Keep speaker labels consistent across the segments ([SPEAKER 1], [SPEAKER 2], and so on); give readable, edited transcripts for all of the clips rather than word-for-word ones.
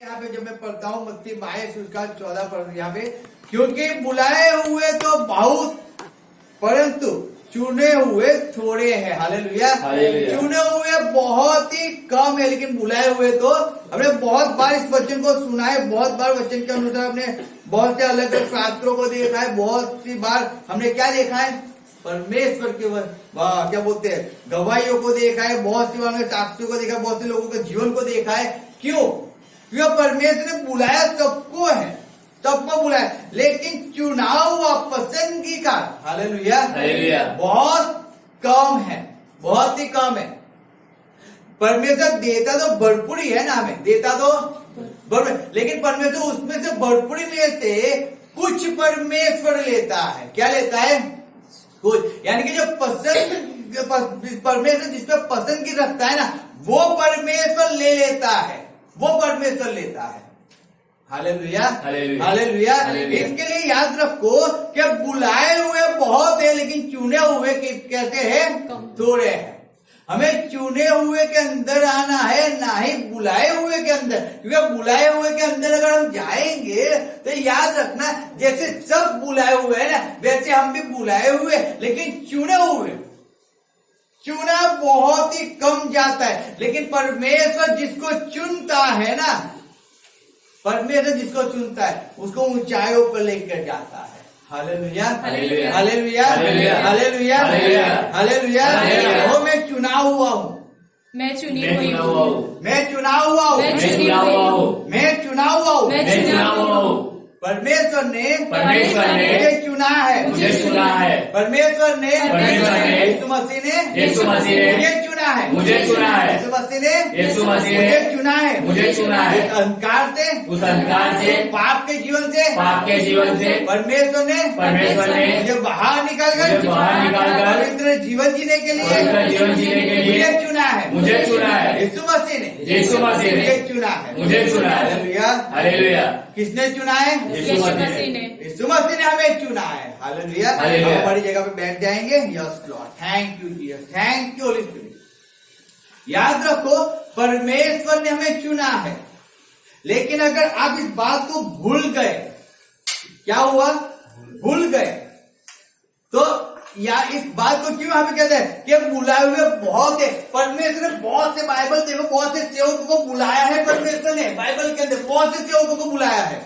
[SPEAKER 1] यहाँ पे जब मैं पढ़ता हूँ मत्ती 22 उसका 14 पर यहाँ पे, क्योंकि बुलाए हुए तो बहुत परंतु चुने हुए थोड़े हैं। हालेलुया। चुने हुए बहुत ही कम है, लेकिन बुलाए हुए तो हमने बहुत बार इस वचन को सुना है, बहुत बार वचन के अनुसार हमने बहुत से अलग अलग पात्रों को देखा है, बहुत सी बार हमने क्या देखा है, परमेश्वर के क्या बोलते हैं गवाहियों को देखा है, बहुत सी बार हमने साक्षियों को देखा है, बहुत से लोगों के जीवन को देखा है। क्यों? क्योंकि परमेश्वर ने बुलाया सबको है, सबको बुलाया, लेकिन चुनाव व पसंदगी का हालेलुया बहुत कम है, बहुत ही कम है। परमेश्वर देता तो भरपूर ही है ना, हमें देता तो भरपूर, लेकिन परमेश्वर उसमें से भरपूरी में से कुछ परमेश्वर लेता है। क्या लेता है? कुछ, यानी कि जो पसंद परमेश्वर जिसपे पसंदगी रखता है ना, वो परमेश्वर ले लेता है, वो परमेश्वर लेता है। Hallelujah hallelujah. इसके लिए याद रखो कि बुलाए हुए बहुत है, लेकिन चुने हुए कहते हैं थोड़े हैं। हमें चुने हुए के अंदर आना है, ना ही बुलाए हुए के अंदर, क्योंकि बुलाए हुए के अंदर अगर हम जाएंगे तो याद रखना, जैसे सब बुलाए हुए है ना, वैसे हम भी बुलाए हुए, लेकिन चुने हुए, चुना बहुत ही कम जाता है। लेकिन परमेश्वर जिसको चुनता है ना, परमेश्वर जिसको चुनता है उसको ऊंचाइयों पर लेकर जाता है। Hallelujah hallelujah hallelujah hallelujah hallelujah. वो मैं चुना हुआ हूँ,
[SPEAKER 2] मैं चुनी हुई हूँ,
[SPEAKER 1] मैं चुना हुआ हूँ,
[SPEAKER 2] मैं चुनी हुई हूँ,
[SPEAKER 1] मैं चुना हुआ हूँ,
[SPEAKER 2] मैं चुना हुआ हूँ।
[SPEAKER 1] परमेश्वर ने
[SPEAKER 2] मुझे
[SPEAKER 1] चुना है,
[SPEAKER 2] मुझे चुना है।
[SPEAKER 1] परमेश्वर ने यीशु मसीह ने मुझे चुना है,
[SPEAKER 2] मुझे चुना है।
[SPEAKER 1] यीशु मसीह ने मुझे चुना है,
[SPEAKER 2] मुझे चुना है।
[SPEAKER 1] उस अंधकार से,
[SPEAKER 2] उस अंधकार से,
[SPEAKER 1] पाप के जीवन से,
[SPEAKER 2] पाप के जीवन से
[SPEAKER 1] परमेश्वर ने मुझे बाहर निकालकर पवित्र जीवन जीने के लिए मुझे चुना है,
[SPEAKER 2] मुझे चुना है।
[SPEAKER 1] यीशु मसीह ने
[SPEAKER 2] मुझे
[SPEAKER 1] चुना है,
[SPEAKER 2] मुझे चुना है।
[SPEAKER 1] Hallelujah
[SPEAKER 2] hallelujah.
[SPEAKER 1] किसने चुना है?
[SPEAKER 2] यीशु मसीह ने।
[SPEAKER 1] यीशु मसीह ने हमें चुना है। हालेलुया।
[SPEAKER 2] हालेलुया।
[SPEAKER 1] हम बड़ी जगह पे बैठ जाएंगे। Yes Lord, thank you Jesus, thank you Holi spirit. याद रखो परमेश्वर ने हमें चुना है, लेकिन अगर आप इस बात को भूल गए, क्या हुआ? भूल गए तो या इस बात को क्यों हमें कहते हैं कि बुलाए हुए बहुत है। परमेश्वर ने बहुत से, बाइबल देखो, बहुत से सेवकों को बुलाया है परमेश्वर ने, बाइबल के अंदर बहुत से सेवकों को बुलाया है,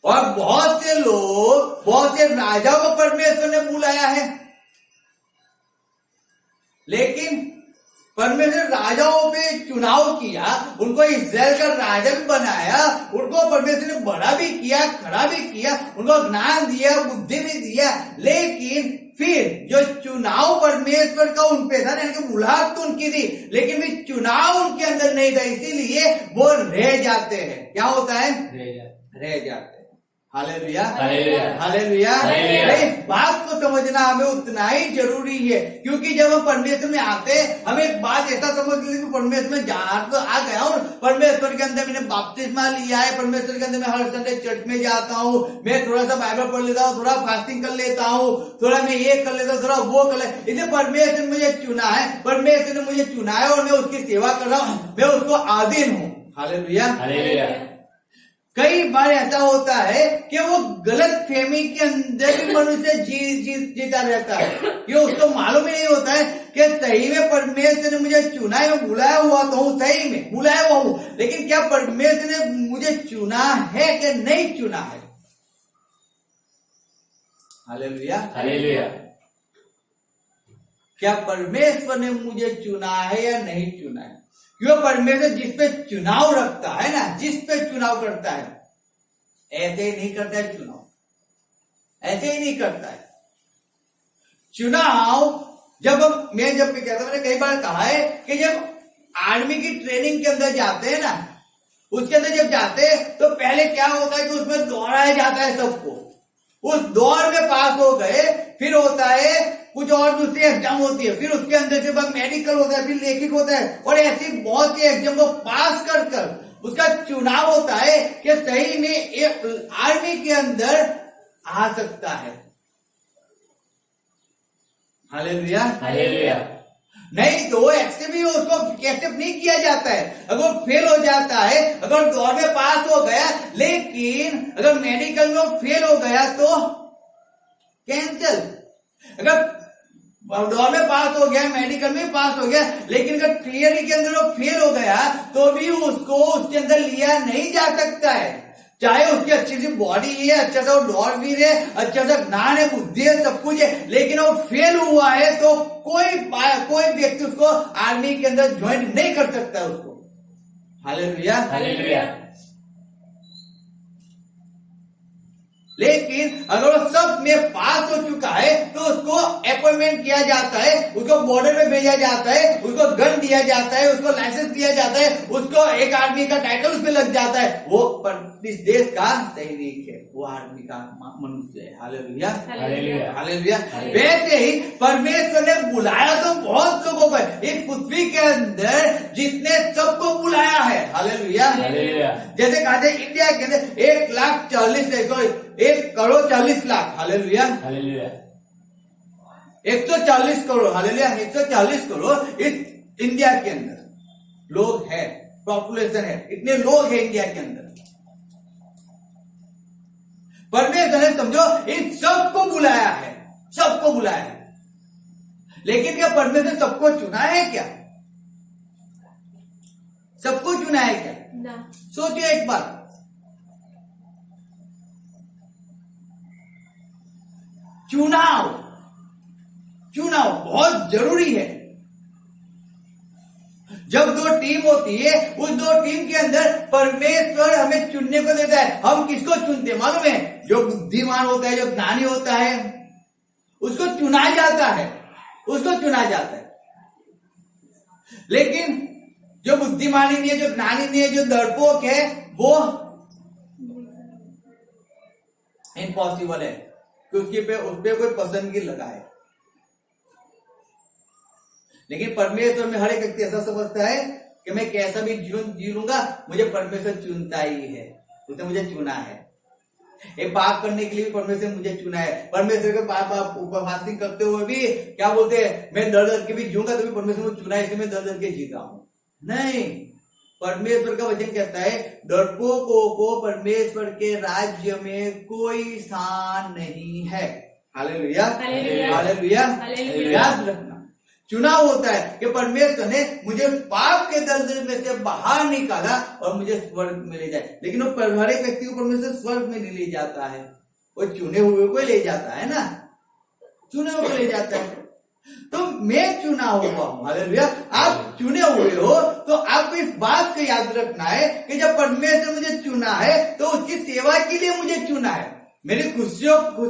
[SPEAKER 1] और बहुत से लोग, बहुत से राजाओं को परमेश्वर ने बुलाया है। लेकिन परमेश्वर राजाओं पे चुनाव किया, उनको इस्राएल का राजा भी बनाया, उनको परमेश्वर ने बड़ा भी किया, खड़ा भी किया, उनको ज्ञान दिया, बुद्धि भी दिया, लेकिन फिर जो चुनाव परमेश्वर का उन पे था, यानी कि बुलाहट तो उनकी थी, लेकिन भी चुनाव उनके अंदर नहीं था, इसीलिए वो रह जाते हैं। क्या होता है? रह जाते हैं। Hallelujah hallelujah. इस बात को समझना हमें उतना ही जरूरी है, क्योंकि जब हम परमेश्वर में आते हैं, हमें एक बात ऐसा समझ ली कि परमेश्वर में तो आ गया हूँ, परमेश्वर के अंदर मैंने बपतिस्मा लिया है, परमेश्वर के अंदर मैं हर संडे चर्च में जाता हूँ, मैं थोड़ा सा बाइबल पढ़ लेता हूँ, थोड़ा फास्टिंग कर लेता हूँ, थोड़ा मैं ये कर लेता हूँ, थोड़ा वो कर लेता। इसलिए परमेश्वर ने मुझे चुना है, परमेश्वर ने मुझे चुना है, और मैं उसकी सेवा कर रहा हूँ, मैं उसको आधीन हूँ। Hallelujah hallelujah. कई बार ऐसा होता है कि वो गलत फहमी के अंदर भी मनुष्य जीता रहता है, कि उसको मालूम ही नहीं होता है कि सही में परमेश्वर ने मुझे चुना है, मैं बुलाया हुआ तो हूँ, सही में बुलाया हुआ हूँ, लेकिन क्या परमेश्वर ने मुझे चुना है कि नहीं चुना है? Hallelujah hallelujah. क्या परमेश्वर ने मुझे चुना है या नहीं चुना है? क्यों? परमेश्वर जिस पे चुनाव रखता है ना, जिस पे चुनाव करता है, ऐसे ही नहीं करता है चुनाव, ऐसे ही नहीं करता है चुनाव। मैंने कई बार कहा है कि जब आर्मी की ट्रेनिंग के अंदर जाते हैं ना, उसके अंदर जब जाते हैं तो पहले क्या होता है कि उसमें दौड़ाया जाता है सबको, उस दौड़ में पास हो गए, फिर होता है कुछ और दूसरी एग्जाम होती है, फिर उसके अंदर से बाद मेडिकल होता है, फिर लेखिक होता है, और ऐसी बहुत सी एग्जाम को पास कर उसका चुनाव होता है कि सही में एक आर्मी के अंदर आ सकता है। Hallelujah hallelujah. नहीं तो वो एक्सेप्ट भी उसको एक्सेप्ट नहीं किया जाता है। अगर वो फेल हो जाता है, अगर दौड़ में पास हो गया, लेकिन अगर मेडिकल में वो फेल हो गया तो कैंसल। अगर दौड़ में पास हो गया, मेडिकल में पास हो गया, लेकिन अगर थियरी के अंदर वो फेल हो गया तो भी उसको उसके अंदर लिया नहीं जा सकता है। चाहे उसकी अच्छी सी बॉडी है, अच्छा सा वो दौड़वीर है, अच्छा सा ज्ञान है, बुद्धि है, सब कुछ है, लेकिन वो फेल हुआ है तो कोई व्यक्ति उसको आर्मी के अंदर ज्वाइन नहीं कर सकता उसको। Hallelujah,
[SPEAKER 2] hallelujah.
[SPEAKER 1] लेकिन अगर वो सब में पास हो चुका है तो उसको अपॉइंटमेंट किया जाता है, उसको बॉर्डर में भेजा जाता है, उसको गन दिया जाता है, उसको लाइसेंस दिया जाता है, उसको एक आर्मी का टाइटल उसमें लग जाता है। वो इस देश का सैनिक है, वो आर्मी का मनुष्य है। Hallelujah,
[SPEAKER 2] hallelujah.
[SPEAKER 1] हालेलुया। वैसे ही परमेश्वर ने बुलाया तो बहुत लोगों को, इस पृथ्वी के अंदर जितने सबको बुलाया है। Hallelujah,
[SPEAKER 2] hallelujah.
[SPEAKER 1] जैसे कहा जाए इंडिया के अंदर 1,40,00,000। Hallelujah,
[SPEAKER 2] hallelujah.
[SPEAKER 1] 140 crore. Hallelujah, 140 crore इस इंडिया के अंदर लोग हैं, पॉपुलेशन है, इतने लोग हैं इंडिया के अंदर। परमेश्वर ने समझो इन सबको बुलाया है, सबको बुलाया है, लेकिन क्या परमेश्वर सबको चुना है? क्या सबको चुना है क्या?
[SPEAKER 2] ना।
[SPEAKER 1] सोचिए एक बार, चुनाव बहुत जरूरी है। जब दो टीम होती है, उस दो टीम के अंदर परमेश्वर हमें चुनने को देता है। हम किसको चुनते हैं मालूम है? जो बुद्धिमान होता है, जो ज्ञानी होता है, उसको चुना जाता है, उसको चुना जाता है। लेकिन जो बुद्धिमानी नहीं है, जो ज्ञानी नहीं है, जो डरपोक है, वो इम्पॉसिबल है कि उस पे कोई पसंदगी लगाए। लेकिन परमेश्वर में हर एक व्यक्ति ऐसा समझता है कि मैं कैसा भी जीवन जी लूंगा, मुझे परमेश्वर चुनता ही है, उसने मुझे चुना है। एक पाप करने के लिए भी परमेश्वर ने मुझे चुना है। परमेश्वर के पाप फास्टिंग करते हुए भी क्या बोलते हैं, मैं डर डर के भी जीऊंगा, तो भी परमेश्वर ने चुना है, इसलिए मैं डर डर के जीता हूं। नहीं, परमेश्वर का वचन कहता है डरपोकों को परमेश्वर के राज्य में कोई स्थान नहीं है। Hallelujah, hallelujah. याद रखना, चुनाव होता है कि परमेश्वर ने मुझे पाप के दलदल में से बाहर निकाला और मुझे स्वर्ग में ले जाए। लेकिन वो हर एक व्यक्ति को परमेश्वर स्वर्ग में नहीं ले जाता है, वो चुने हुए को ले जाता है ना, चुने हुए को ले जाता है। तो मैं चुना हुआ हूं। हालेलुया, आप चुने हुए हो तो आपको इस बात को याद रखना है कि जब परमेश्वर मुझे चुना है तो उसकी सेवा के लिए मुझे चुना है। मेरी खुशियों को,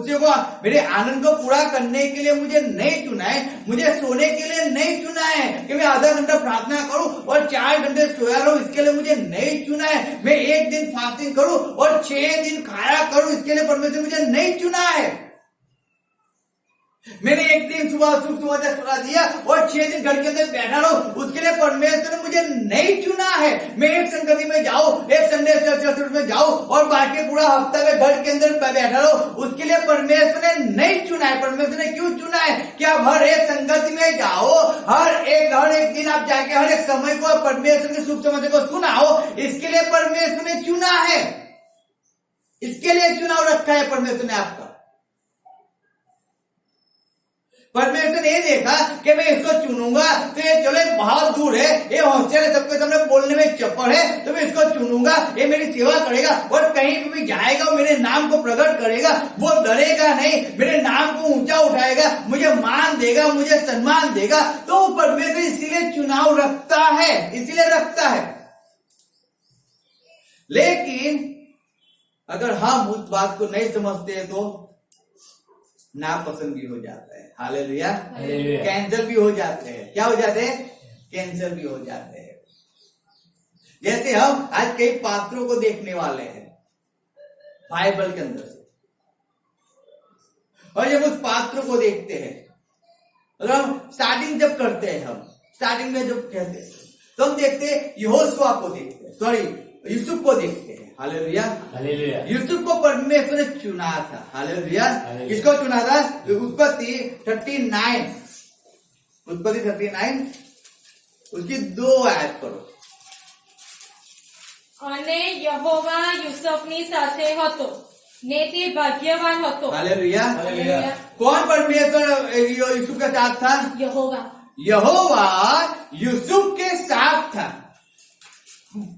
[SPEAKER 1] मेरे आनंद को पूरा करने के लिए मुझे नहीं चुना है, मुझे सोने के लिए नहीं चुना है कि मैं आधा घंटा प्रार्थना करूं और 4 घंटे सोया रहूं, इसके लिए मुझे नहीं चुना है। मैं 1 दिन फास्टिंग करूं और 6 दिन खाया करूं, इसके लिए परमेश्वर मुझे नहीं चुना है। मैंने 1 दिन सुबह तक सुना दिया और 6 दिन घर के अंदर बैठा रहूं, उसके लिए परमेश्वर ने मुझे नहीं चुना है। मैं एक संगति में जाऊं, एक संडे चर्च में जाऊं और बाकी पूरा हफ्ता में घर के अंदर बैठा रहूं, उसके लिए परमेश्वर ने नहीं चुना है। परमेश्वर ने क्यों चुना है कि आप हर एक संगति में जाओ, हर एक दिन आप जाके हर एक समय को परमेश्वर के शुभ समाचार को सुनाओ, इसके लिए परमेश्वर ने चुना है। इसके लिए चुनाव रखा है परमेश्वर ने आपका। परमेश्वर ने देखा कि मैं इसको चुनूंगा तो ये चलो बहुत दूर है, ये होशियार है, सबके सामने बोलने में चपड़ है, तो मैं इसको चुनूंगा, ये मेरी सेवा करेगा और कहीं भी जाएगा मेरे नाम को प्रकट करेगा, वो डरेगा नहीं, मेरे नाम को ऊंचा उठाएगा, मुझे मान देगा, मुझे सम्मान देगा। तो परमेश्वर इसीलिए चुनाव रखता है, इसीलिए रखता है। लेकिन अगर हम उस बात को नहीं समझते हैं तो नापसंद भी हो जाता है। हालेलुया, कैंसर भी हो जाते हैं। क्या हो जाते हैं? कैंसर भी हो जाते हैं। जैसे हम आज कई पात्रों को देखने वाले हैं बाइबल के अंदर से, और जब उस पात्र को देखते हैं, अगर हम स्टार्टिंग जब करते हैं, हम स्टार्टिंग में जब कहते हैं तो हम देखते हैं यहोशुआ को देखते हैं, सॉरी यूसुफ को देखते हैं। Hallelujah, hallelujah. यूसुफ को परमेश्वर ने चुना था। हालेलुया। किसको चुना था? उत्पत्ति 39 उत्पत्ति 39 उसकी 2 आयत पढ़ो।
[SPEAKER 3] અને યહોવા યુસુફની સાથે હતો ને તે ભાગ્યવાન હતો।
[SPEAKER 1] हालेलुया।
[SPEAKER 2] हालेलुया।
[SPEAKER 1] कौन परमेश्वर यूसुफ के साथ था?
[SPEAKER 3] યહોવા
[SPEAKER 1] यहोवा यूसुफ के साथ था।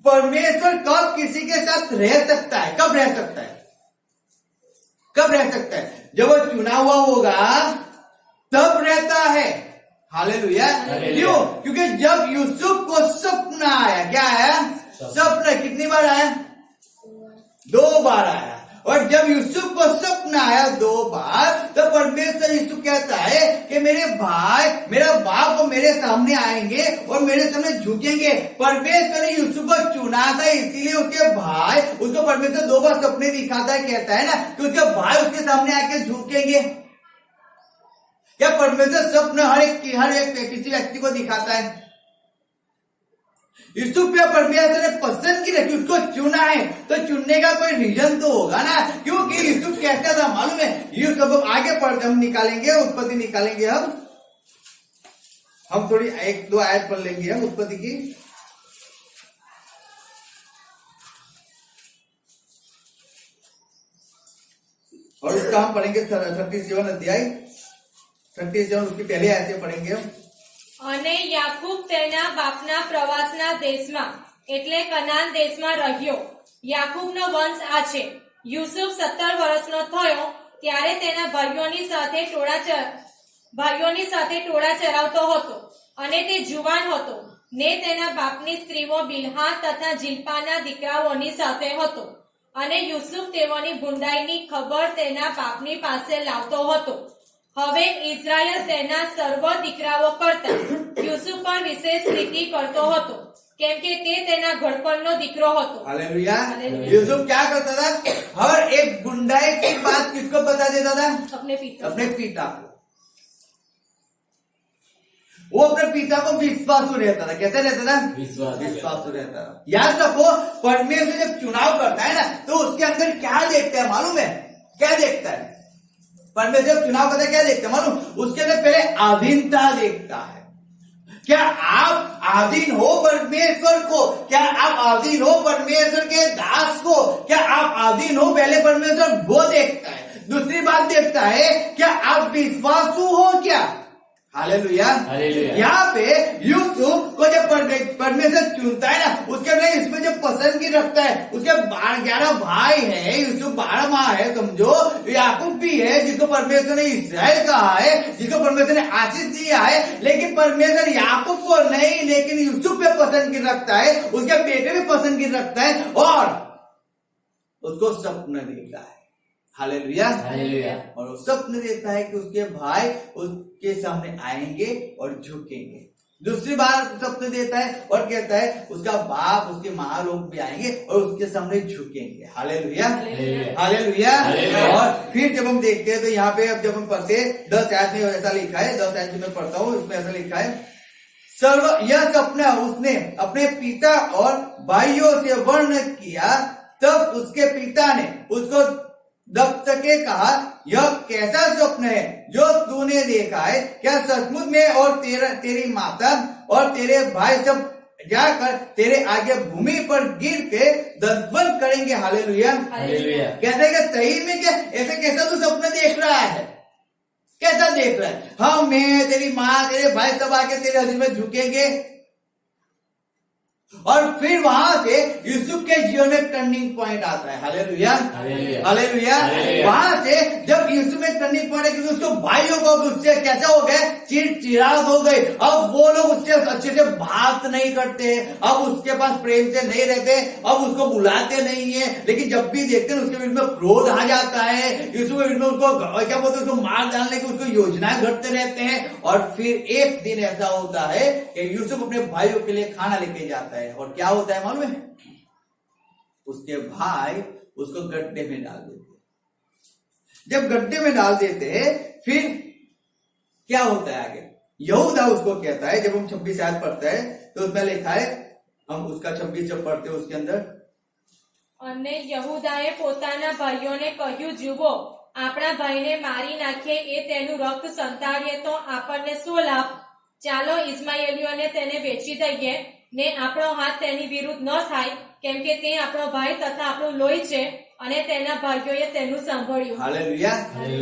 [SPEAKER 1] परमेश्वर कब किसी के साथ रह सकता है? कब रह सकता है? कब रह सकता है? जब वो चुना हुआ होगा तब रहता है। हालेलुया।
[SPEAKER 2] हालेलुया।
[SPEAKER 1] क्यों? क्योंकि जब यूसुफ को सपना आया, क्या आया? सपना कितनी बार आया? 2 बार आया। और जब यूसुफ को सपना आया 2 बार, तो परमेश्वर यूसुफ कहता है कि मेरे भाई, मेरा बाप वो मेरे सामने आएंगे और मेरे सामने झुकेंगे। परमेश्वर ने यूसुफ को चुना था, इसीलिए उसके भाई उसको परमेश्वर 2 बार सपने दिखाता है, कहता है ना कि उसके भाई उसके सामने आके झुकेंगे। क्या परमेश्वर स्वप्न हर एक किसी व्यक्ति को दिखाता है? यूसुफ पे परमेश्वर ने पसंद की रखी, उसको चुना है, तो चुनने का कोई रीजन तो होगा ना। क्योंकि यूसुफ कहता था, मालूम है, यूसुफ आगे पढ़ते हम निकालेंगे, उत्पत्ति निकालेंगे। हम थोड़ी 1-2 आयत पढ़ लेंगे हम उत्पत्ति की। और उसका हम पढ़ेंगे 37 अध्याय, 37 उसकी पहले आयत से पढ़ेंगे हम।
[SPEAKER 3] અને યાકૂબ તેના બાપના પ્રવાસના દેશમાં એટલે કનાન દેશમાં રહ્યો। યાકૂબનો વંશ આ છે। યુસુફ 17 વર્ષનો થયો ત્યારે તેના ભાઈઓની સાથે ટોળા ચરાવતો હતો અને તે જુવાન હતો ને તેના બાપની સ્ત્રીઓ બિલ્હા તથા જિલ્પાના દીકરાઓની સાથે હતો અને યુસુફ તેઓની ભૂંડાઈની ખબર તેના બાપની પાસે લાવતો હતો। હવે ઇઝરાયલ તેના સર્વ દીકરાઓ કરતા યુસુફ પર વિશેષ પ્રીતિ કરતો હતો કેમ કે તે તેના ઘડપણનો દીકરો હતો।
[SPEAKER 1] हालेलुया।
[SPEAKER 3] हालेलुया।
[SPEAKER 1] यूसुफ क्या करता था? हर एक गुंडाई की बात किसको बता देता था?
[SPEAKER 3] अपने पिता
[SPEAKER 1] अपने पिता को। वो अपने पिता को विश्वासु रहता था। कैसे रहता था? विश्वासु रहता था। याद रखो, परमेश्वर जब चुनाव करता है ना, तो उसके अंदर क्या देखता है मालूम है? क्या देखता है? परमेश्वर चुनाव करता है, क्या देखता है मालूम? उसके अंदर पहले अधीनता देखता है। क्या आप अधीन हो परमेश्वर को? क्या आप अधीन हो परमेश्वर के दास को? क्या आप अधीन हो? पहले परमेश्वर वो देखता है। दूसरी बात देखता है, क्या आप विश्वासु हो क्या? हालेलुया।
[SPEAKER 2] हालेलुया।
[SPEAKER 1] यहाँ पे यूसुफ को जब परमेश्वर चुनता है ना, उसके अंदर इसमें जो पसंदगी रखता है, उसके 11 भाई है, यूसुफ 12 माँ है, समझो। याकूब भी है जिसको परमेश्वर ने इस्राएल कहा है, जिसको परमेश्वर ने आशीष दिया है। लेकिन परमेश्वर याकूब को नहीं, लेकिन यूसुफ पे पसंदगी रखता है, उसके बेटे पे पसंदगी रखता है और उसको सपना देता है। हालेलुया।
[SPEAKER 2] हालेलुया।
[SPEAKER 1] और वो स्वप्न देता है कि उसके भाई उसके सामने आएंगे और झुकेंगे। दूसरी बार स्वप्न देता है और कहता है उसका बाप, उसके माँ लोग भी आएंगे और उसके सामने झुकेंगे। हालेलुया। हालेलुया। और फिर जब हम देखते हैं तो यहाँ पे अब जब हम पढ़ते 10 आयत में ऐसा लिखा है, 10 आयत में पढ़ता हूँ, इसमें ऐसा लिखा है, यह सपना उसने अपने पिता और भाइयों से वर्णन किया। तब उसके पिता ने उसको दब के कहा, यह कैसा स्वप्न है जो तूने देखा है? क्या सचमुच में और तेरी माता और तेरे भाई सब जाकर तेरे आगे भूमि पर गिर के दंडवत करेंगे? हालेलुया।
[SPEAKER 3] हालेलुया।
[SPEAKER 1] कहते हैं कि सही में क्या ऐसे कैसा तू सपना देख रहा है? कैसा देख रहा है? हाँ, मैं, तेरी माँ, तेरे भाई सब आके तेरे हज़ूर में झुकेंगे। और फिर वहां से यूसुफ के जीवन में टर्निंग पॉइंट आता है। हालेलुया। हालेलुया। वहां से जब यूसुफ में टर्निंग पॉइंट है, क्योंकि उसको भाइयों को उससे कैसा हो गए? चिड़चिड़ाहट हो गई। अब वो लोग उससे अच्छे से बात नहीं करते, अब उसके पास प्रेम से नहीं रहते, अब उसको बुलाते नहीं है। लेकिन जब भी देखते हैं उसके बीच में क्रोध आ जाता है, यूसुफ के बीच में उसको क्या बोलते हैं, उसको मार डालने की उसको योजनाएं घटते रहते हैं। और फिर एक दिन ऐसा होता है कि यूसुफ अपने भाइयों के लिए खाना लेके जाता है और क्या होता है मालूम है? उसके भाई उसको गड्ढे में डाल देते। जब गड्ढे में डाल देते हैं फिर क्या होता है आगे? यहूदा उसको कहता है, जब हम 26 आयत पढ़ते हैं तो उसमें लिखा है, हम उसका 26 जब पढ़ते हैं उसके अंदर,
[SPEAKER 3] અને યહૂદાએ પોતાના ભાઈઓને કહ્યું, જુઓ, આપણા ભાઈને મારી નાખીએ, એ તેનું રક્ત સંતાડીએ તો આપણને શું લાભ? ચાલો ઇસ્માએલીઓને તેને વેચી દઈએ ને આપણો હાથ તેની વિરુદ્ધ ન થાય, કેમ કે તે આપણો ભાઈ તથા આપણું લોહી છે અને તેના ભાઈઓએ તેનું સાંભળ્યું.
[SPEAKER 1] हालेलुया.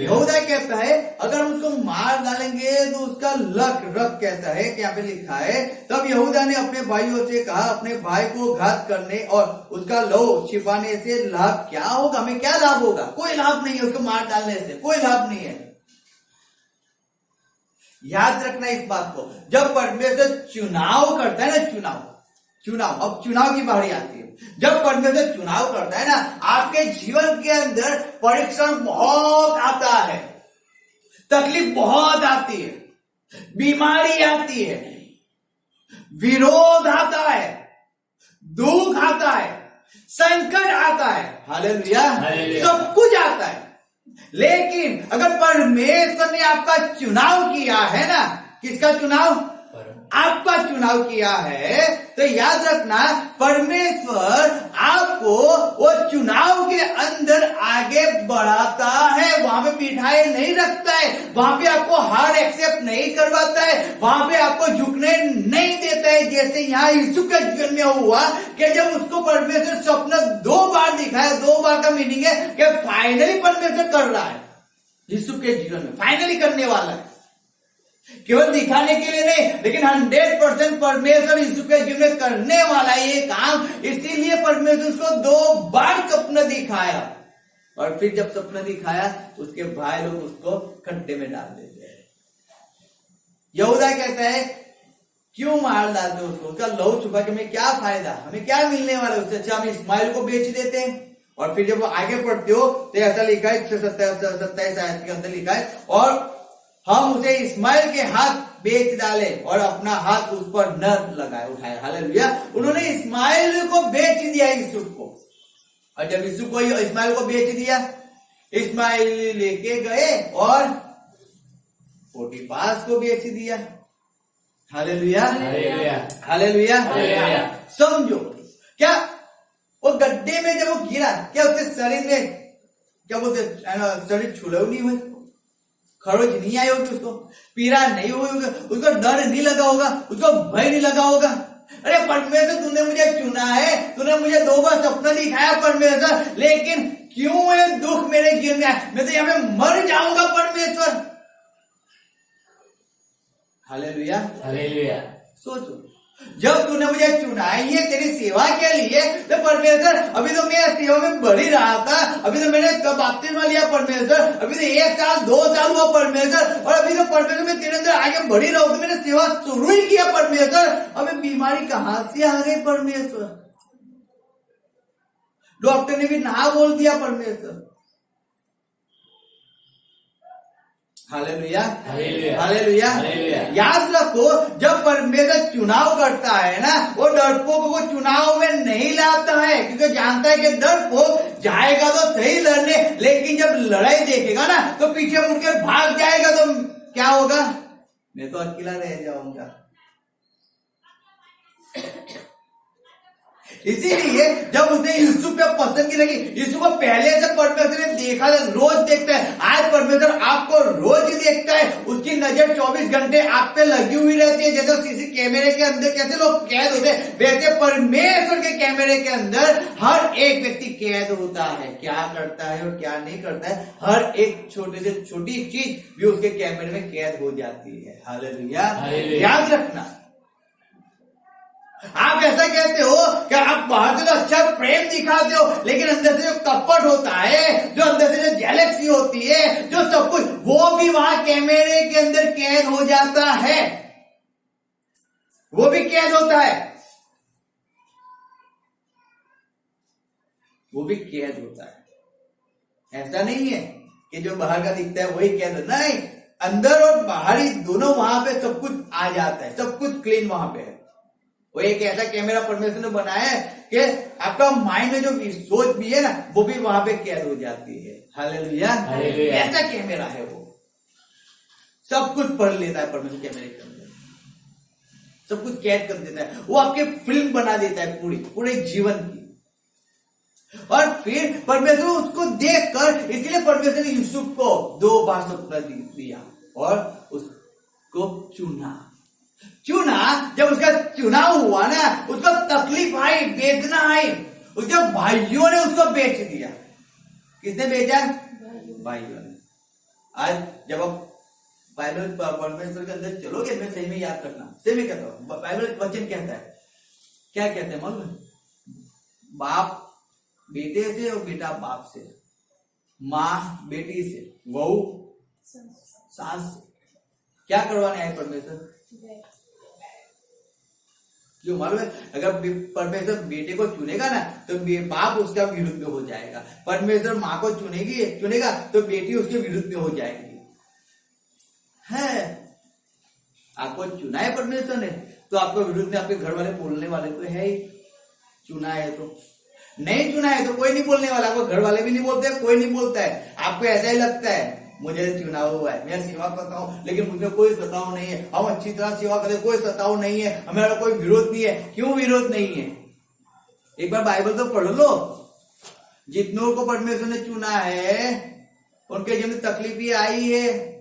[SPEAKER 1] यहूदा कहता है अगर हम उसको मार डालेंगे तो उसका रख कहता है कि यहाँ पे लिखा है, तब यहूदा ने अपने भाइयों से कहा, अपने भाई को घात करने और उसका लहू छिपाने से लाभ क्या होगा? हमें क्या लाभ होगा? कोई लाभ नहीं है. उसको मार डालने से कोई लाभ नहीं है. याद रखना इस बात को. जब परमेश्वर चुनाव करता है ना, चुनाव अब चुनाव की बारी आती है. जब परमेश्वर चुनाव करता है ना, आपके जीवन के अंदर परीक्षण बहुत आता है, तकलीफ बहुत आती है, बीमारी आती है, विरोध आता है, दुख आता है, संकट आता है. हालेलुया. सब कुछ आता है. लेकिन अगर परमेश्वर ने आपका चुनाव किया है ना, किसका चुनाव? आपका चुनाव किया है, तो याद रखना परमेश्वर आपको वो चुनाव के अंदर आगे बढ़ाता है. वहां पे बिठाए नहीं रखता है, वहां पे आपको हार एक्सेप्ट नहीं करवाता है, वहां पे आपको झुकने नहीं देता है. जैसे यहाँ यीशु के जीवन में हुआ कि जब उसको परमेश्वर स्वप्न 2 बार दिखाया. 2 बार का मीनिंग है कि फाइनली परमेश्वर कर रहा है. यीशु के जीवन में फाइनली करने वाला है, केवल दिखाने के लिए नहीं, लेकिन 100% परमेश्वर यीशु के जीवन में करने वाला है ये काम. इसीलिए परमेश्वर उसको 2 बार स्वप्न दिखाया, और फिर जब स्वप्न दिखाया उसके भाई लोग उसको खड्डे में डाल देते हैं. यहूदा कहता है क्यों मार डालते उसको? उसका लहू छुपा के हमें क्या फायदा, हमें क्या मिलने वाला? उससे अच्छा हम इस्माइल को बेच देते हैं. और फिर जब वो आगे पढ़ते हो तो ऐसा लिखा है 27 आयत के अंदर लिखा है, और हम उसे इस्माइल के हाथ बेच डाले और अपना हाथ उस पर न लगाए उठाए. हालेलुया. उन्होंने इस्माइल को बेच दिया यूसुफ को, और जब यूसुफ को इस्माइल को बेच दिया, इस्माइल लेके गए और पोटीफास को बेच दिया. हालेलुया. हालेलुया. समझो, क्या वो गड्ढे में जब वो गिरा, क्या उसके शरीर में क्या बोलते शरीर छुलव नहीं हुए, खरोच नहीं आई होगी, उसको पीड़ा नहीं हुई होगी, उसको डर नहीं लगा होगा, उसको भय नहीं लगा होगा? अरे परमेश्वर तूने मुझे चुना है, तूने मुझे 2 बार सपना दिखाया परमेश्वर, लेकिन क्यों ये दुख मेरे जीवन में आया? मैं तो यहाँ पे मर जाऊंगा परमेश्वर. हालेलुया. हालेलुया. सोचो, जब तूने मुझे चुना है ये तेरी सेवा के लिए, तो परमेश्वर अभी तो मैं सेवा में बढ़ ही रहा था, अभी तो मैंने बपतिस्मा लिया परमेश्वर, अभी तो 1 साल 2 साल हुआ परमेश्वर, और अभी तो परमेश्वर मैं तेरे अंदर आगे बढ़ ही रहा हूं, तो मैंने सेवा शुरू ही किया परमेश्वर. अभी बीमारी कहां से आ गई परमेश्वर? डॉक्टर ने भी ना बोल दिया परमेश्वर. हालेलुया. हालेलुया. याद रखो, जब परमेश्वर चुनाव करता है ना, वो डरपोक को चुनाव में नहीं लाता है, क्योंकि जानता है कि डरपोक जाएगा तो सही लड़ने, लेकिन जब लड़ाई देखेगा ना तो पीछे मुड़कर भाग जाएगा, तो क्या होगा? मैं तो अकेला रह जाऊंगा. इसीलिए जब उसने यूसुफ पे पसंद की लगी, यूसुफ को पहले से परमेश्वर ने देखा, रोज देखता है. आज परमेश्वर आपको रोज देखता है, उसकी नजर 24 घंटे आप पे लगी हुई रहती है. जैसे सीसी कैमरे के अंदर कैसे लोग कैद होते हैं, वैसे परमेश्वर के कैमरे के अंदर हर एक व्यक्ति कैद होता है. क्या करता है और क्या नहीं करता है, हर एक छोटे से छोटी चीज भी उसके कैमरे में कैद हो जाती है. हालेलुया. याद रखना, आप ऐसा कहते हो कि आप बाहर से तो अच्छा प्रेम दिखाते हो, लेकिन अंदर से जो कपट होता है, जो अंदर से जो जेलसी होती है, जो सब कुछ, वो भी वहां कैमरे के अंदर कैद हो जाता है. वो भी कैद होता है, वो भी कैद होता है. ऐसा नहीं है कि जो बाहर का दिखता है वही कैद, नहीं, अंदर और बाहरी दोनों वहां पे सब कुछ आ जाता है, सब कुछ क्लीन वहां पे है. वो एक ऐसा कैमरा परमेश्वर ने बनाया है कि आपका माइंड में जो सोच भी है ना, वो भी वहां पे कैद हो जाती है. हालेलुया. ऐसा कैमरा है, वो सब कुछ पढ़ लेता है परमेश्वर कैमरे के अंदर, सब कुछ कैद कर देता है. वो आपके फिल्म बना देता है पूरे जीवन की. और फिर परमेश्वर उसको देखकर, इसलिए परमेश्वर ने यूसुफ को 2 बार सपना दिया और उसको चुना. चुना, जब उसका चुनाव हुआ ना, उसको तकलीफ आई, वेदना आई, उसके भाइयों ने उसको बेच दिया। किसने बेचा? भाइयों ने। आज जब आप बाइबल परमेश्वर के अंदर चलोगे, मैं सही में याद करना, सही में कहता हूं, बाइबल वचन कहता है, क्या कहते हैं मालूम है? बाप बेटे से और बेटा बाप से, माँ बेटी से, बहू सास से। क्या करवाने आए परमेश्वर? क्यों मालूम है? अगर परमेश्वर बेटे को चुनेगा ना, तो बाप उसका विरुद्ध में हो जाएगा। परमेश्वर माँ को चुनेगा तो बेटी उसके विरुद्ध में हो जाएगी। है, आपको चुना है परमेश्वर ने, तो आपको विरुद्ध में आपके घर वाले बोलने वाले तो है ही। चुना है तो, नहीं चुना है तो कोई नहीं बोलने वाला। आपको घर वाले भी नहीं बोलते, कोई नहीं बोलता है। आपको ऐसा ही लगता है मुझे चुना हुआ है, मैं सेवा करता हूँ, लेकिन मुझे कोई सताव नहीं है, हम अच्छी तरह सेवा करते, कोई सताव नहीं है, हमारा कोई विरोध नहीं है। क्यों विरोध नहीं है? एक बार बाइबल तो पढ़ लो। जितनों को परमेश्वर ने चुना है, उनके जीवन में तकलीफ आई है,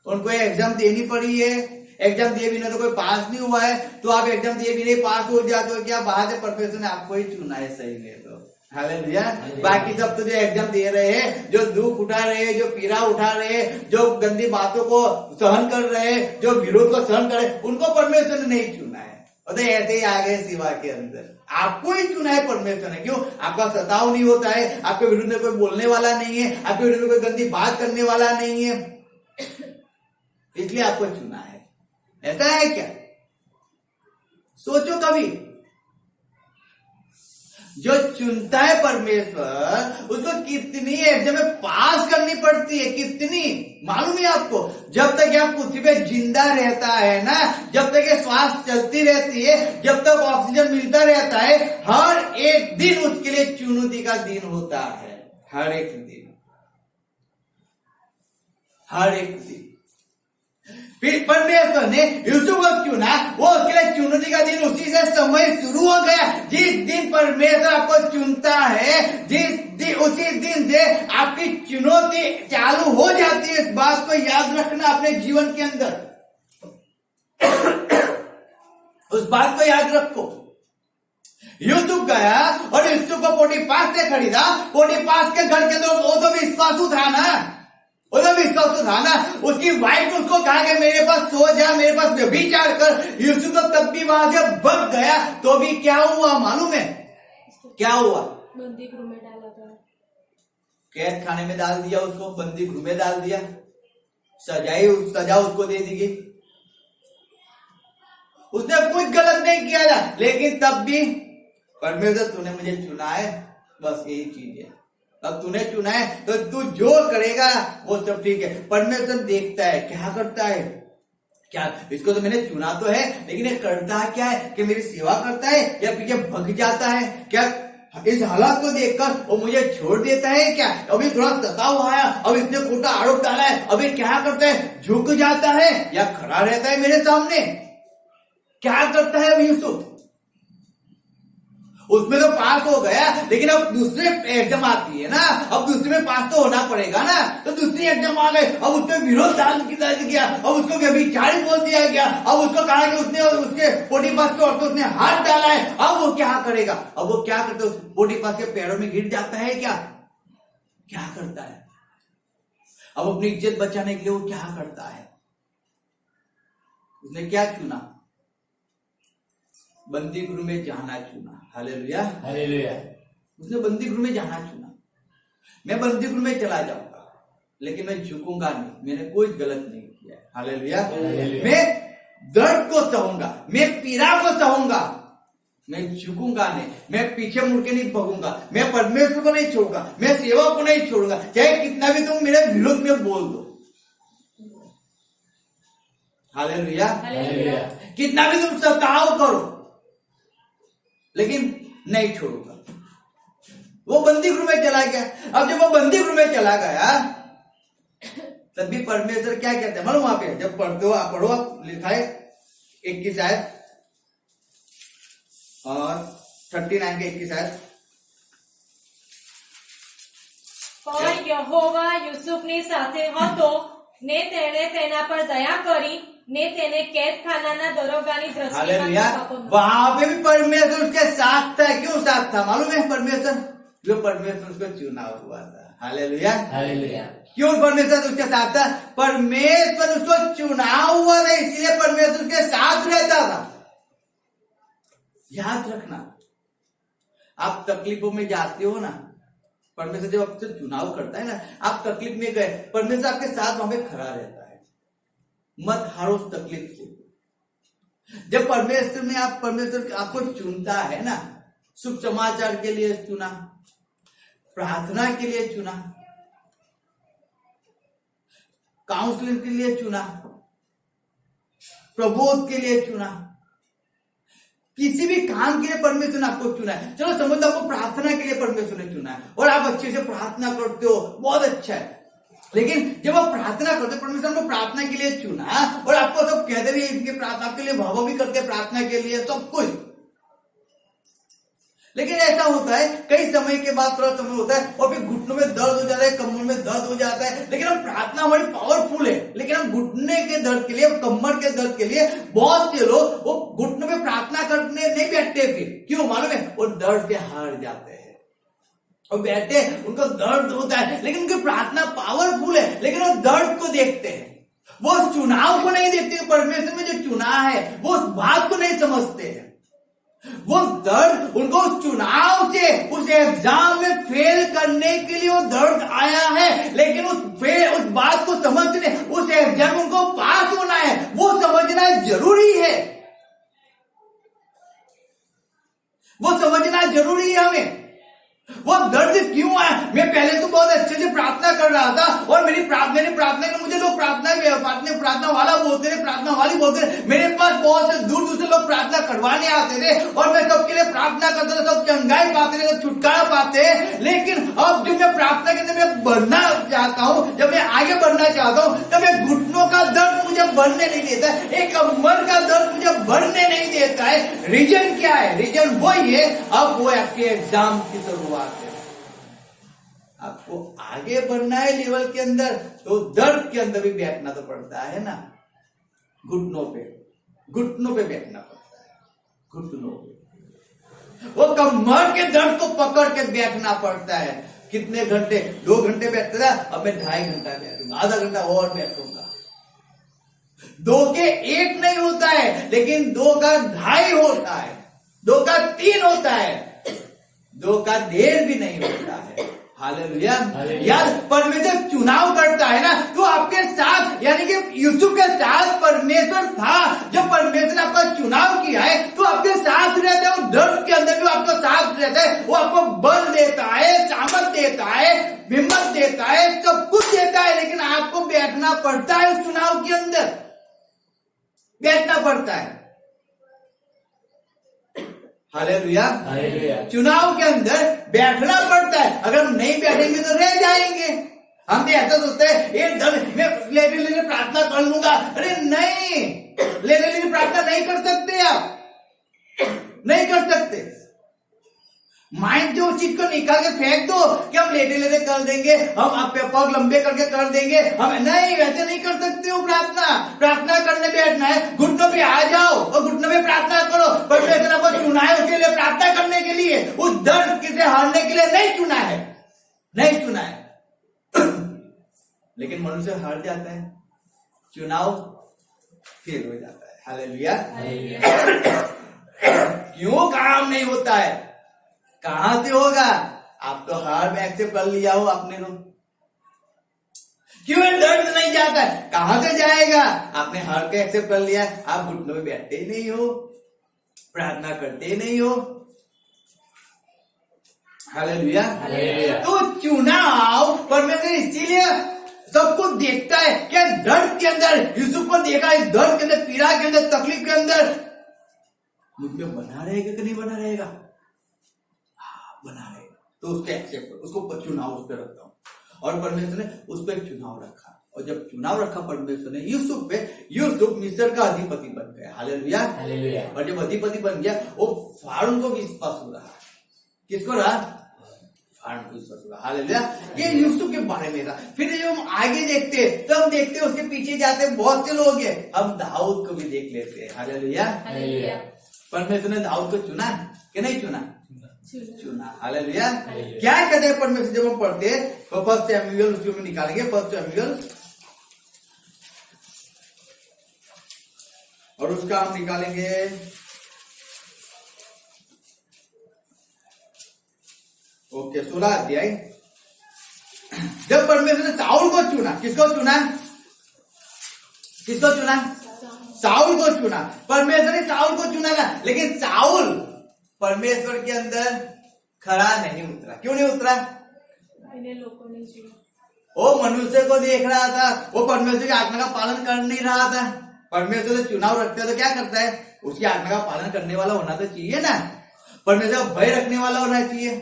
[SPEAKER 1] उनको एग्जाम देनी पड़ी है। एग्जाम दिए बिना तो कोई पास नहीं हुआ है, तो आप एग्जाम दिए बिना ही पास हो जाते हो, क्या बात है? परमेश्वर ने आपको ही चुना है सही में। तो हालेलुया। बाकी सब तो जो एग्जाम दे रहे हैं, जो दुख उठा रहे हैं, जो पीड़ा उठा रहे हैं, जो गंदी बातों को सहन कर रहे हैं, जो विरोध को सहन कर रहे हैं, उनको परमेश्वर ने नहीं चुना है। और तो ऐसे ही आ गए सेवा के अंदर। आपको ही चुना है परमेश्वर ने। क्यों? आपका सताव नहीं होता है, आपके विरुद्ध में कोई बोलने वाला नहीं है, आपके विरुद्ध में कोई गंदी बात करने वाला नहीं है, इसलिए आपको चुना है। ऐसा है क्या? सोचो कभी। जो चुनता है परमेश्वर, उसको कितनी एग्जाम में पास करनी पड़ती है, कितनी मालूम है आपको? जब तक आप पृथ्वी पे जिंदा रहता है ना, जब तक ये श्वास चलती रहती है, जब तक ऑक्सीजन मिलता रहता है, हर एक दिन उसके लिए चुनौती का दिन होता है। हर एक दिन, हर एक दिन। फिर परमेश्वर ने यूसुफ को चुना, वो उसके लिए चुनौती का दिन उसी से समय शुरू हो गया। जिस दिन परमेश्वर आपको चुनता है, उसी दिन से आपकी चुनौती चालू हो जाती है। इस बात को याद रखना अपने जीवन के अंदर। उस बात को याद रखो। यूसुफ गया और यूसुफ को पोटीफास ने खरीदा। पोटीफास के घर के अंदर वो तो विश्वासु था ना, उसकी वाइफ उसको कहा कि मेरे पास सो जा, मेरे पास व्यभिचार कर। यूसुफ तो तब भी वहां से भाग गया, तो भी क्या हुआ मालूम है? क्या हुआ?
[SPEAKER 3] बंदी गृह में डाला था,
[SPEAKER 1] कैद खाने में डाल दिया, उसको बंदी गृह में डाल दिया, सजा उसको दे दी गई। उसने कुछ गलत नहीं किया था, लेकिन तब भी परमेश्वर तूने मुझे चुना है, बस यही चीज है। अब तूने चुना है तो तू जो करेगा वो सब ठीक है। परमेश्वर देखता है क्या करता है, क्या इसको तो मैंने चुना तो है, लेकिन ये करता क्या है? कि मेरी सेवा करता है या पीछे भग जाता है? क्या इस हालात को देखकर वो मुझे छोड़ देता है क्या? अभी थोड़ा सता हुआ है, अब इसने खोटा आरोप डाला है, अभी क्या करता है? झुक जाता है या खड़ा रहता है मेरे सामने? क्या करता है अभी यूसुफ? उसमें तो पास हो गया, लेकिन अब दूसरे एग्जाम आती है ना, अब दूसरे में पास तो होना पड़ेगा ना। तो दूसरी एग्जाम आ गई, अब उसमें विरोध डाल दिया, अब उसको व्यभिचारी बोल दिया गया, अब उसको कहा कि उसने उसके पोटीफास के औरतों उसने हाथ डाला है। अब वो क्या करेगा? अब वो क्या करता है? पोटीफास के पैरों में गिर जाता है क्या? क्या करता है? अब अपनी इज्जत बचाने के लिए वो क्या करता है? उसने क्या चुना? बंदी गृह में जाना चुना। Hallelujah,
[SPEAKER 2] hallelujah.
[SPEAKER 1] उसने बंदी गृह में जाना चुना। मैं बंदी गृह में चला जाऊंगा, लेकिन मैं झुकूंगा नहीं, मैंने कोई गलत नहीं किया। हालेलुया। मैं दर्द को सहूंगा, मैं पीड़ा को सहूंगा, मैं झुकूंगा नहीं, मैं पीछे मुड़ के नहीं भगूंगा, मैं परमेश्वर को नहीं छोड़ूंगा, मैं सेवा को नहीं छोड़ूंगा, चाहे कितना भी तुम मेरे विरोध में बोल दो। Hallelujah,
[SPEAKER 2] hallelujah.
[SPEAKER 1] कितना भी तुम सताव करो, लेकिन नहीं छोड़ूंगा। वो बंदी गृह में चला गया। अब जब वो बंदी गृह में चला गया, तब भी परमेश्वर क्या कहते हैं मालूम? वहां पे जब पढ़ते हो, आप पढ़ो, आप लिखा है 21 आयत और 39 के 21 आयत।
[SPEAKER 3] પણ યહોવા યુસુફની સાથે હતો ને તેણે તેના પર દયા કરી ने તેને કેદખાનાના દરોગાની દ્રષ્ટિમાં
[SPEAKER 1] हालेलुया।
[SPEAKER 3] ખબર નહોતી।
[SPEAKER 1] वहां पे भी परमेश्वर उसके साथ था। क्यों साथ था मालूम है? परमेश्वर जो परमेश्वर उसको चुना हुआ था। हालेलुया।
[SPEAKER 2] हालेलुया।
[SPEAKER 1] क्यों परमेश्वर उसके साथ था? परमेश्वर उसको चुना हुआ था, इसलिए परमेश्वर उसके साथ रहता था। याद रखना, आप तकलीफों में जाते हो ना, परमेश्वर जब आपसे चुनाव करता है ना, आप तकलीफ में गए, परमेश्वर आपके साथ वहां पे खड़ा रहता है। मत हारो उस तकलीफ से। जब परमेश्वर आपको चुनता है ना, शुभ समाचार के लिए चुना, प्रार्थना के लिए चुना, काउंसलिंग के लिए चुना, प्रबोध के लिए चुना, किसी भी काम के लिए परमेश्वर ने आपको चुना है। चलो समझो आपको प्रार्थना के लिए परमेश्वर ने चुना है और आप अच्छे से प्रार्थना करते हो, बहुत अच्छा है। लेकिन जब आप प्रार्थना करते हो, परमेश्वर ने प्रार्थना के लिए चुना और आपको सब कहते भी इनके प्रार्थना के लिए भाव भी करते प्रार्थना के लिए सब कुछ। लेकिन ऐसा होता है कई समय के बाद, थोड़ा समय होता है और फिर घुटनों में दर्द हो जाता है, कमर में दर्द हो जाता है। लेकिन हम प्रार्थना हमारी पावरफुल है, लेकिन हम घुटने के दर्द के लिए, कमर के दर्द के लिए बहुत से लोग वो घुटनों में प्रार्थना करने नहीं बैठते। फिर क्यों मालूम है? वो दर्द से हार जाते हैं और बैठे, उनको दर्द होता है, लेकिन उनकी प्रार्थना पावरफुल है, लेकिन वो दर्द को देखते हैं, वो चुनाव को नहीं देखते। परमेश्वर में जो चुना है वो उस बात को नहीं समझते हैं। वो दर्द उनको उस चुनाव से, उस एग्जाम में फेल करने के लिए वो दर्द आया है, लेकिन उस बात को समझने, उस एग्जाम में उनको पास होना है, वो समझना जरूरी है। वो समझना जरूरी है हमें। वो दर्द क्यों आया? मैं पहले तो बहुत अच्छे से प्रार्थना कर रहा था और मेरी प्रार्थना में मुझे लोग प्रार्थना वाला बोलते थे, प्रार्थना वाली बोलते थे। मेरे पास बहुत से दूर से लोग प्रार्थना करवाने आते थे और मैं सबके लिए प्रार्थना करता था, सब चंगाई पाते थे, सब छुटकारा पाते हैं। लेकिन अब जब मैं प्रार्थना के अंदर मैं बढ़ना चाहता हूँ, जब मैं आगे बढ़ना चाहता हूँ, तब एक घुटनों का दर्द मुझे बढ़ने नहीं देता है, एक कमर का दर्द मुझे बढ़ने नहीं देता है। रीजन क्या है? रीजन वही है, अब वो आपके एग्जाम की शुरुआत है। आपको आगे बढ़ना है लेवल के अंदर, तो दर्द के अंदर भी बैठना तो पड़ता है ना, घुटनों पे बैठना पड़ता है, घुटनों पे। वो कमर के दर्द को पकड़ के बैठना पड़ता है। कितने घंटे? 2 घंटे बैठता था, अब मैं 2.5 घंटा बैठूंगा, आधा घंटा और बैठूंगा। 2 के 1 नहीं होता है, लेकिन 2 का 2.5 होता है, 2 का 3 होता है, 2 का 1.5 भी नहीं होता है। हालेलुया। यार परमेश्वर चुनाव करता है ना, तो आपके साथ, यानी कि यूसुफ के साथ परमेश्वर था। जब परमेश्वर ने आपका चुनाव किया है तो आपके साथ रहता है, वो दर्द के अंदर भी आपका साथ रहता है, वो आपको बल देता है, सामर्थ देता है, हिम्मत देता है, सब कुछ देता है। लेकिन आपको बैठना पड़ता है, उस चुनाव के अंदर बैठना पड़ता है। हालेलुया। चुनाव के अंदर बैठना पड़ता है। अगर हम नहीं बैठेंगे तो रह जाएंगे। हम भी ऐसा सोचते हैं, ये मैं लेने प्रार्थना कर लूंगा। अरे नहीं, लेने प्रार्थना नहीं कर सकते, आप नहीं कर सकते। माइंड जो चीज को निकाल के फेंक दो कि हम लेटे कर देंगे, हम आपके पग लंबे करके कर देंगे, हम नहीं, वैसे नहीं कर सकते हो। प्रार्थना करने बैठना है, घुटनों पे आ जाओ और घुटनों पे प्रार्थना करो। परमेश्वर आपको चुना है उसके लिए, प्रार्थना करने के लिए, उस दर्द से हारने के लिए नहीं चुना है। लेकिन मनुष्य हार जाता है, चुनाव फेल हो जाता है। हालेलुया। क्यों काम नहीं होता है? कहां से होगा? आप तो हार में एक्सेप्ट कर लिया हो आपने तो। क्यों दर्द नहीं जाता है? कहां से जाएगा? आपने हार के एक्सेप्ट कर लिया, आप घुटनों में बैठते ही नहीं हो, प्रार्थना करते ही नहीं हो। हालेलुया। तो चुनाव परमेश्वर इसीलिए सब कुछ देखता है। क्या दर्द के अंदर यूसुफ को देखा, इस दर्द के अंदर, पीड़ा के अंदर, तकलीफ के अंदर मुझ में बना रहेगा कि नहीं बना रहेगा? बना रहेगा, तो उसके एक्सेप्ट, उसको चुनाव उस पर रखता हूं। और परमेश्वर ने उस पर चुनाव रखा, और जब चुनाव रखा परमेश्वर ने यूसुफ पे, यूसुफ मिस्र का अधिपति बन गया। हालेलुया। और जब अधिपति बन गया, वो फारून को विश्वास हो रहा। किसको रहा? हालेलुया। ये यूसुफ के बारे में था। फिर जब हम आगे देखते तो हम देखते उसके पीछे जाते बहुत से लोग हैं, हम दाऊद को भी देख लेते हैं। हालेलुया।
[SPEAKER 2] हालेलुया।
[SPEAKER 1] परमेश्वर ने दाऊद को चुना कि नहीं चुना? चुना। हालेलुया।
[SPEAKER 2] हालेलुया।
[SPEAKER 1] क्या कहते हैं परमेश्वर जब हम पढ़ते हैं तो फर्स्ट सैमुएल उसमें निकालेंगे, फर्स्ट सैमुएल, और उसका हम निकालेंगे ओके 16 अध्याय। जब परमेश्वर ने साउल को चुना, किसको चुना? किसको चुना? साउल को चुना। परमेश्वर ने साउल को चुना ना, लेकिन साउल परमेश्वर के अंदर खड़ा नहीं उतरा। क्यों नहीं उतरा?
[SPEAKER 3] लोगों ने जी
[SPEAKER 1] वो मनुष्य को देख रहा था, वो परमेश्वर की आज्ञा का पालन कर नहीं रहा था। परमेश्वर से चुनाव रखते तो क्या करता है? उसकी आज्ञा का पालन करने वाला होना तो चाहिए ना। परमेश्वर का भय रखने वाला होना चाहिए।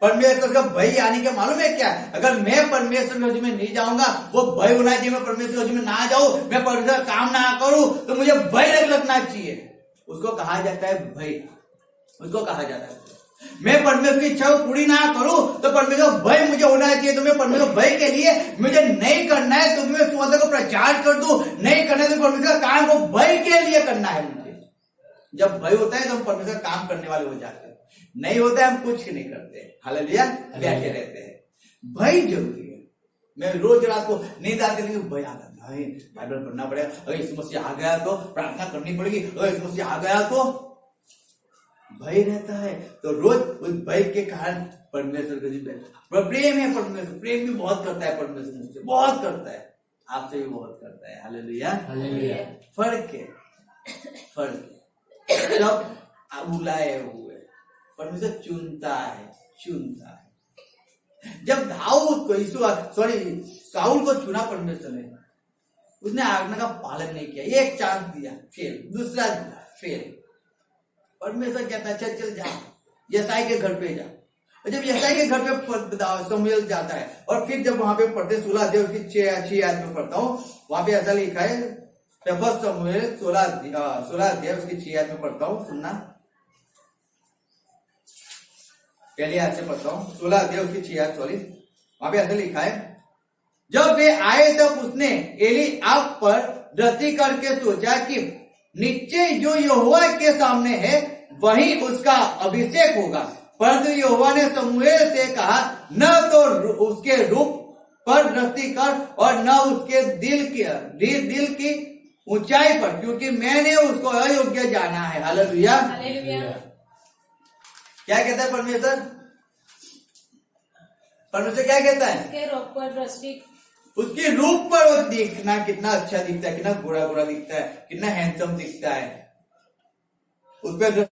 [SPEAKER 1] परमेश्वर का भय यानी कि मालूम है क्या? अगर मैं परमेश्वर के हजूर में नहीं जाऊंगा, वो भय होना चाहिए। मैं परमेश्वर के हजूर में ना जाऊं, मैं परमेश्वर का काम ना करूं, तो मुझे भय लगना चाहिए। उसको कहा जाता है भय। उसको कहा जाता है मैं परमेश्वर की इच्छा को पूरी ना करूं तो परमेश्वर भय मुझे होना चाहिए। तो मैं परमेश्वर भय के लिए मुझे नहीं करना है तो मैं सुसमाचार को प्रचार कर दूं, नहीं करना है तो परमेश्वर का काम को भय के लिए करना है मुझे। जब भय होता है तो हम परमेश्वर का काम करने वाले हो जाते हैं, नहीं होता है हम कुछ नहीं करते। हालेलुया। बैठे रहते हैं। भय जरूरी है। मैं रोज रात को नींद आती नहीं, भय आता है, बाइबल पढ़ना पड़ेगा, अगर इस मसीह आ गया तो प्रार्थना करनी पड़ेगी, अगर इस मसीह आ गया तो भय रहता है। तो रोज उस भय के कारण परमेश्वर का प्रेम है। परमेश्वर प्रेम भी बहुत करता है, परमेश्वर मुझसे बहुत करता है, आपसे भी बहुत करता है। हालेलुया।
[SPEAKER 2] हालेलुया।
[SPEAKER 1] फर्क है, फर्क है। सब बुलाए हुए परमेश्वर चुनता है, चुनता है। जब दाऊद को साउल को चुना परमेश्वर ने, उसने आज्ञा का पालन नहीं किया। एक चांस दिया, फेल, दूसरा दिया, फेल। परमेश्वर कहता है चल जा, यसाई के घर पे जा। और जब यसाई के घर पे शमूएल जाता है, और फिर जब वहां पे पढ़ते 16 अध्याय उसकी 6 आयत में पढ़ता हूँ, वहां पे ऐसा लिखा है, फर्स्ट शमूएल 16 अध्याय उसकी 6 आयत में पढ़ता हूँ, सुनना। पहली आयत से पढ़ता हूँ, 16 अध्याय उसकी 6 आयत, सॉरी, वहां पे ऐसा लिखा है, जब वे आए तब उसने एलीआब पर दृष्टि करके सोचा कि निश्चय जो यहोवा के सामने है वही उसका अभिषेक होगा। परंतु यहोवा ने शमूएल से कहा, न तो उसके रूप पर दृष्टि कर और न उसके दिल की ऊंचाई पर, क्योंकि मैंने उसको अयोग्य जाना है। हालेलुया। क्या कहता है परमेश्वर? परमेश्वर क्या कहता है?
[SPEAKER 3] उसके रूप पर दृष्टि,
[SPEAKER 1] उसके रूप पर वो देखना कितना अच्छा दिखता है, कितना गोरा गोरा दिखता है, कितना हैंडसम दिखता है, उस पर